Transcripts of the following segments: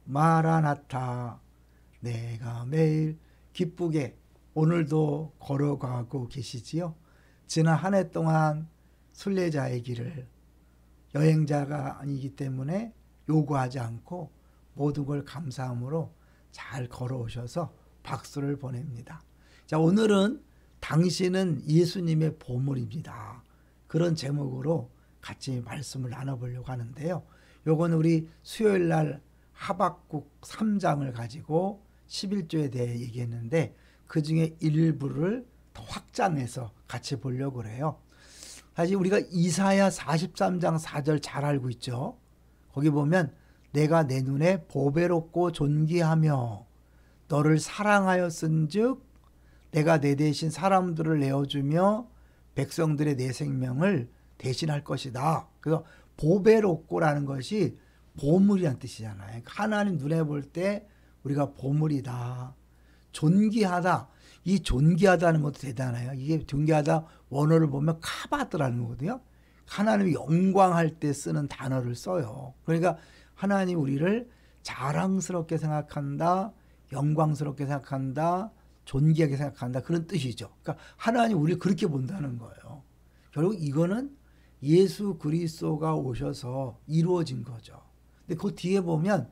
마라나타. 내가 매일 기쁘게 오늘도 걸어가고 계시지요. 지난 한 해 동안 순례자의 길을 여행자가 아니기 때문에 요구하지 않고 모든 걸 감사함으로 잘 걸어오셔서 박수를 보냅니다. 자, 오늘은 당신은 예수님의 보물입니다. 그런 제목으로 같이 말씀을 나눠보려고 하는데요. 요건 우리 수요일 날 하박국 3장을 가지고 11조에 대해 얘기했는데 그 중에 일부를 더 확장해서 같이 보려고 그래요. 사실 우리가 이사야 43장 4절 잘 알고 있죠. 거기 보면 내가 내 눈에 보배롭고 존귀하며 너를 사랑하였은즉 내가 내 대신 사람들을 내어주며 백성들의 내 생명을 대신할 것이다. 그래서 보배롭고라는 것이 보물이란 뜻이잖아요. 하나님 눈에 볼 때 우리가 보물이다. 존귀하다. 이 존귀하다는 것도 대단해요. 이게 존귀하다 원어를 보면 카바드라는 거거든요. 하나님이 영광할 때 쓰는 단어를 써요. 그러니까 하나님 우리를 자랑스럽게 생각한다. 영광스럽게 생각한다. 존귀하게 생각한다. 그런 뜻이죠. 그러니까 하나님 우리를 그렇게 본다는 거예요. 결국 이거는 예수 그리스도가 오셔서 이루어진 거죠. 근데 그 뒤에 보면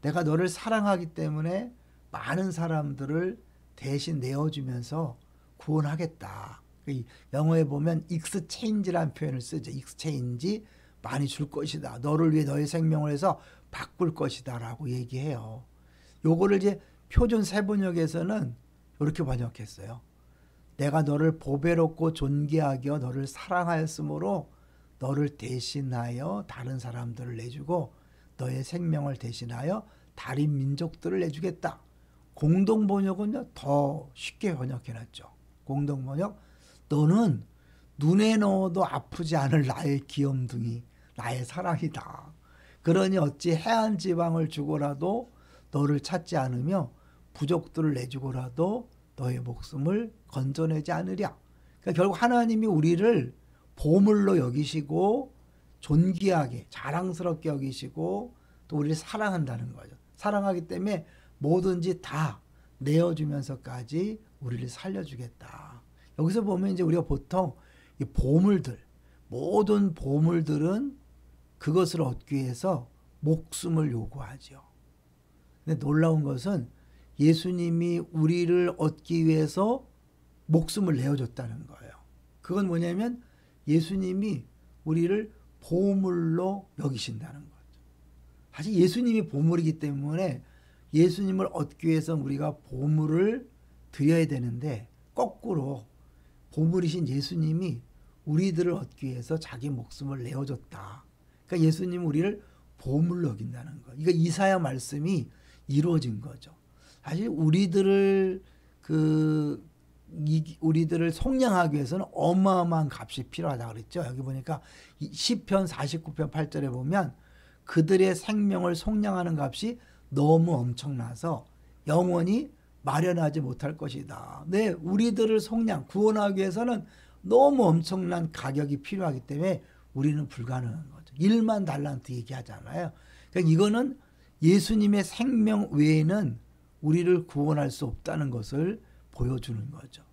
내가 너를 사랑하기 때문에 많은 사람들을 대신 내어주면서 구원하겠다. 영어에 보면 exchange라는 표현을 쓰죠. exchange, 많이 줄 것이다. 너를 위해 너의 생명을 해서 바꿀 것이다 라고 얘기해요. 요거를 이제 표준 세번역에서는 이렇게 번역했어요. 내가 너를 보배롭고 존귀하게 너를 사랑하였으므로 너를 대신하여 다른 사람들을 내주고 너의 생명을 대신하여 다른 민족들을 내주겠다. 공동번역은요 더 쉽게 번역해놨죠. 공동번역, 너는 눈에 넣어도 아프지 않을 나의 귀염둥이, 나의 사랑이다. 그러니 어찌 해안 지방을 주고라도 너를 찾지 않으며 부족들을 내주고라도 너의 목숨을 건져내지 않으랴. 그러니까 결국 하나님이 우리를 보물로 여기시고 존귀하게 자랑스럽게 여기시고 또 우리를 사랑한다는 거죠. 사랑하기 때문에 뭐든지 다 내어주면서까지 우리를 살려주겠다. 여기서 보면 이제 우리가 보통 이 보물들, 모든 보물들은 그것을 얻기 위해서 목숨을 요구하죠. 근데 놀라운 것은 예수님이 우리를 얻기 위해서 목숨을 내어줬다는 거예요. 그건 뭐냐면 예수님이 우리를 보물로 여기신다는 거죠. 사실 예수님이 보물이기 때문에 예수님을 얻기 위해서 우리가 보물을 드려야 되는데 거꾸로 보물이신 예수님이 우리들을 얻기 위해서 자기 목숨을 내어줬다. 그러니까 예수님은 우리를 보물로 여긴다는 거예요. 이거 이사야 말씀이 이루어진 거죠. 사실 우리들을 속량하기 위해서는 어마어마한 값이 필요하다고 그랬죠. 여기 보니까 시편 49편 8절에 보면 그들의 생명을 속량하는 값이 너무 엄청나서 영원히 마련하지 못할 것이다. 네, 우리들을 구원하기 위해서는 너무 엄청난 가격이 필요하기 때문에 우리는 불가능한 거죠. 1만 달란트 얘기하잖아요. 그러니까 이거는 예수님의 생명 외에는 우리를 구원할 수 없다는 것을 보여주는 거죠.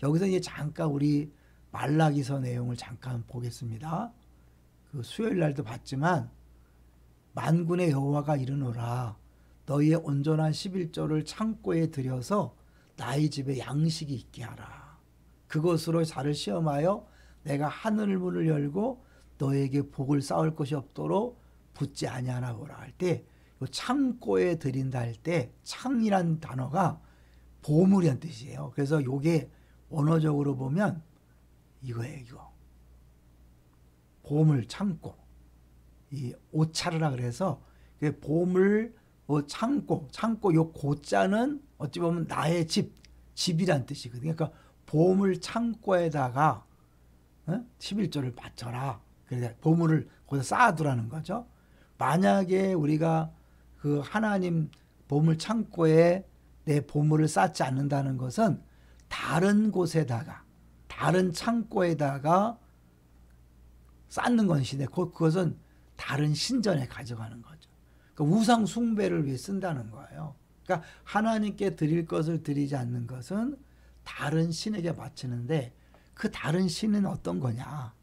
여기서 이제 잠깐 우리 말라기서 내용을 잠깐 보겠습니다. 그 수요일 날도 봤지만 만군의 여호와가 이르노라 너희의 온전한 11조를 창고에 들여서 나의 집에 양식이 있게 하라. 그것으로 자를 시험하여 내가 하늘 문을 열고 너에게 복을 쌓을 것이 없도록 붙지 아니하나 보라 할 때 창고에 들인다 할 때 창이란 단어가 보물이란 뜻이에요. 그래서 요게 원어적으로 보면 이거예요. 이거 보물 창고, 이 오차르라 그래서 보물 창고 요 고자는 어찌 보면 나의 집이란 뜻이거든요. 그러니까 보물 창고에다가 11조를 바쳐라. 그래서 보물을 거기서 쌓아두라는 거죠. 만약에 우리가 그 하나님 보물 창고에 내 보물을 쌓지 않는다는 것은 다른 곳에다가 다른 창고에다가 쌓는 것인데 그것은 다른 신전에 가져가는 거죠. 그러니까 우상 숭배를 위해 쓴다는 거예요. 그러니까 하나님께 드릴 것을 드리지 않는 것은 다른 신에게 바치는데 그 다른 신은 어떤 거냐?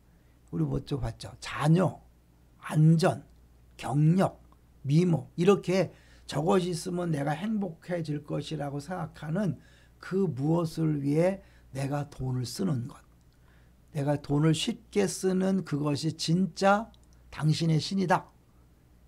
우리 뭐죠 봤죠? 자녀, 안전, 경력, 미모 이렇게 저것이 있으면 내가 행복해질 것이라고 생각하는 그 무엇을 위해 내가 돈을 쓰는 것. 내가 돈을 쉽게 쓰는 그것이 진짜 당신의 신이다.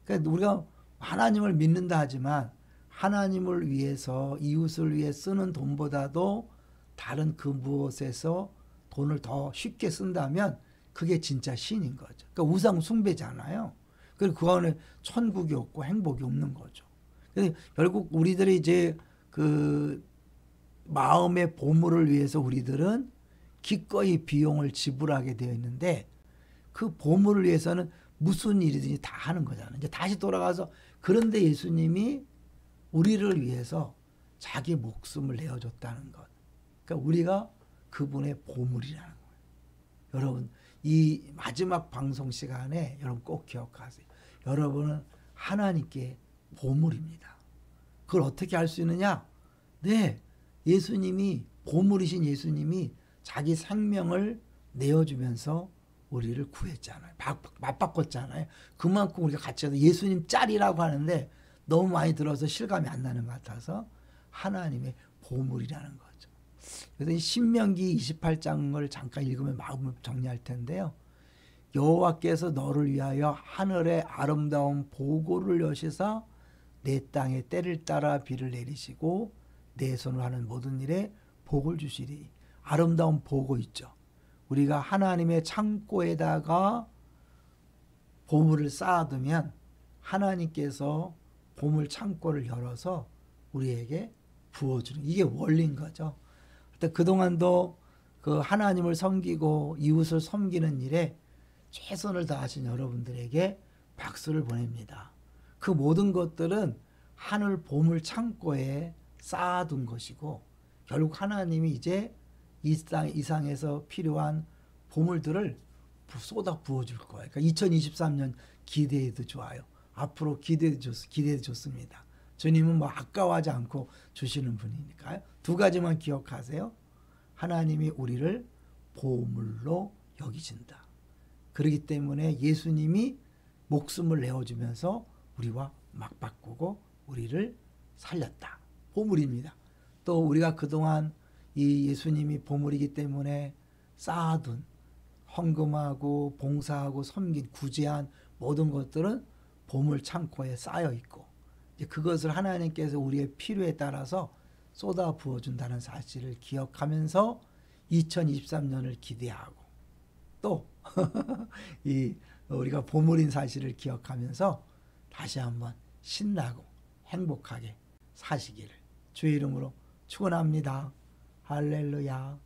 그러니까 우리가 하나님을 믿는다 하지만 하나님을 위해서 이웃을 위해 쓰는 돈보다도 다른 그 무엇에서 돈을 더 쉽게 쓴다면 그게 진짜 신인 거죠. 그러니까 우상 숭배잖아요. 그리고 그 안에 천국이 없고 행복이 없는 거죠. 그래서 결국 우리들이 이제 그 마음의 보물을 위해서 우리들은 기꺼이 비용을 지불하게 되어 있는데 그 보물을 위해서는 무슨 일이든지 다 하는 거잖아요. 이제 다시 돌아가서 그런데 예수님이 우리를 위해서 자기 목숨을 내어줬다는 것. 그러니까 우리가 그분의 보물이라는 거예요. 여러분 이 마지막 방송 시간에 여러분 꼭 기억하세요. 여러분은 하나님께 보물입니다. 그걸 어떻게 할 수 있느냐? 네, 예수님이 보물이신 예수님이 자기 생명을 내어주면서 우리를 구했잖아요. 맞바꿨잖아요. 그만큼 우리가 같이 해서 예수님 짤이라고 하는데 너무 많이 들어서 실감이 안 나는 것 같아서 하나님의 보물이라는 거죠. 그래서 이 신명기 28장을 잠깐 읽으면 마음을 정리할 텐데요. 여호와께서 너를 위하여 하늘의 아름다운 보고를 여시사 내 땅에 때를 따라 비를 내리시고 내 손으로 하는 모든 일에 복을 주시리. 아름다운 보고 있죠. 우리가 하나님의 창고에다가 보물을 쌓아두면 하나님께서 보물 창고를 열어서 우리에게 부어주는 이게 원리인 거죠. 그동안도 그 하나님을 섬기고 이웃을 섬기는 일에 최선을 다하신 여러분들에게 박수를 보냅니다. 그 모든 것들은 하늘 보물 창고에 쌓아둔 것이고 결국 하나님이 이제 이 상에서 필요한 보물들을 쏟아 부어줄 거예요. 그러니까 2023년 기대해도 좋아요. 앞으로 기대해도 좋습니다. 주님은 뭐 아까워하지 않고 주시는 분이니까요. 두 가지만 기억하세요. 하나님이 우리를 보물로 여기신다. 그렇기 때문에 예수님이 목숨을 내어주면서 우리와 맞바꾸고 우리를 살렸다. 보물입니다. 또 우리가 그동안 이 예수님이 보물이기 때문에 쌓아둔 헌금하고 봉사하고 섬긴 구제한 모든 것들은 보물 창고에 쌓여 있고 이제 그것을 하나님께서 우리의 필요에 따라서 쏟아 부어준다는 사실을 기억하면서 2023년을 기대하고 또 이 우리가 보물인 사실을 기억하면서 다시 한번 신나고 행복하게 사시기를 주의 이름으로 축원합니다. 할렐루야.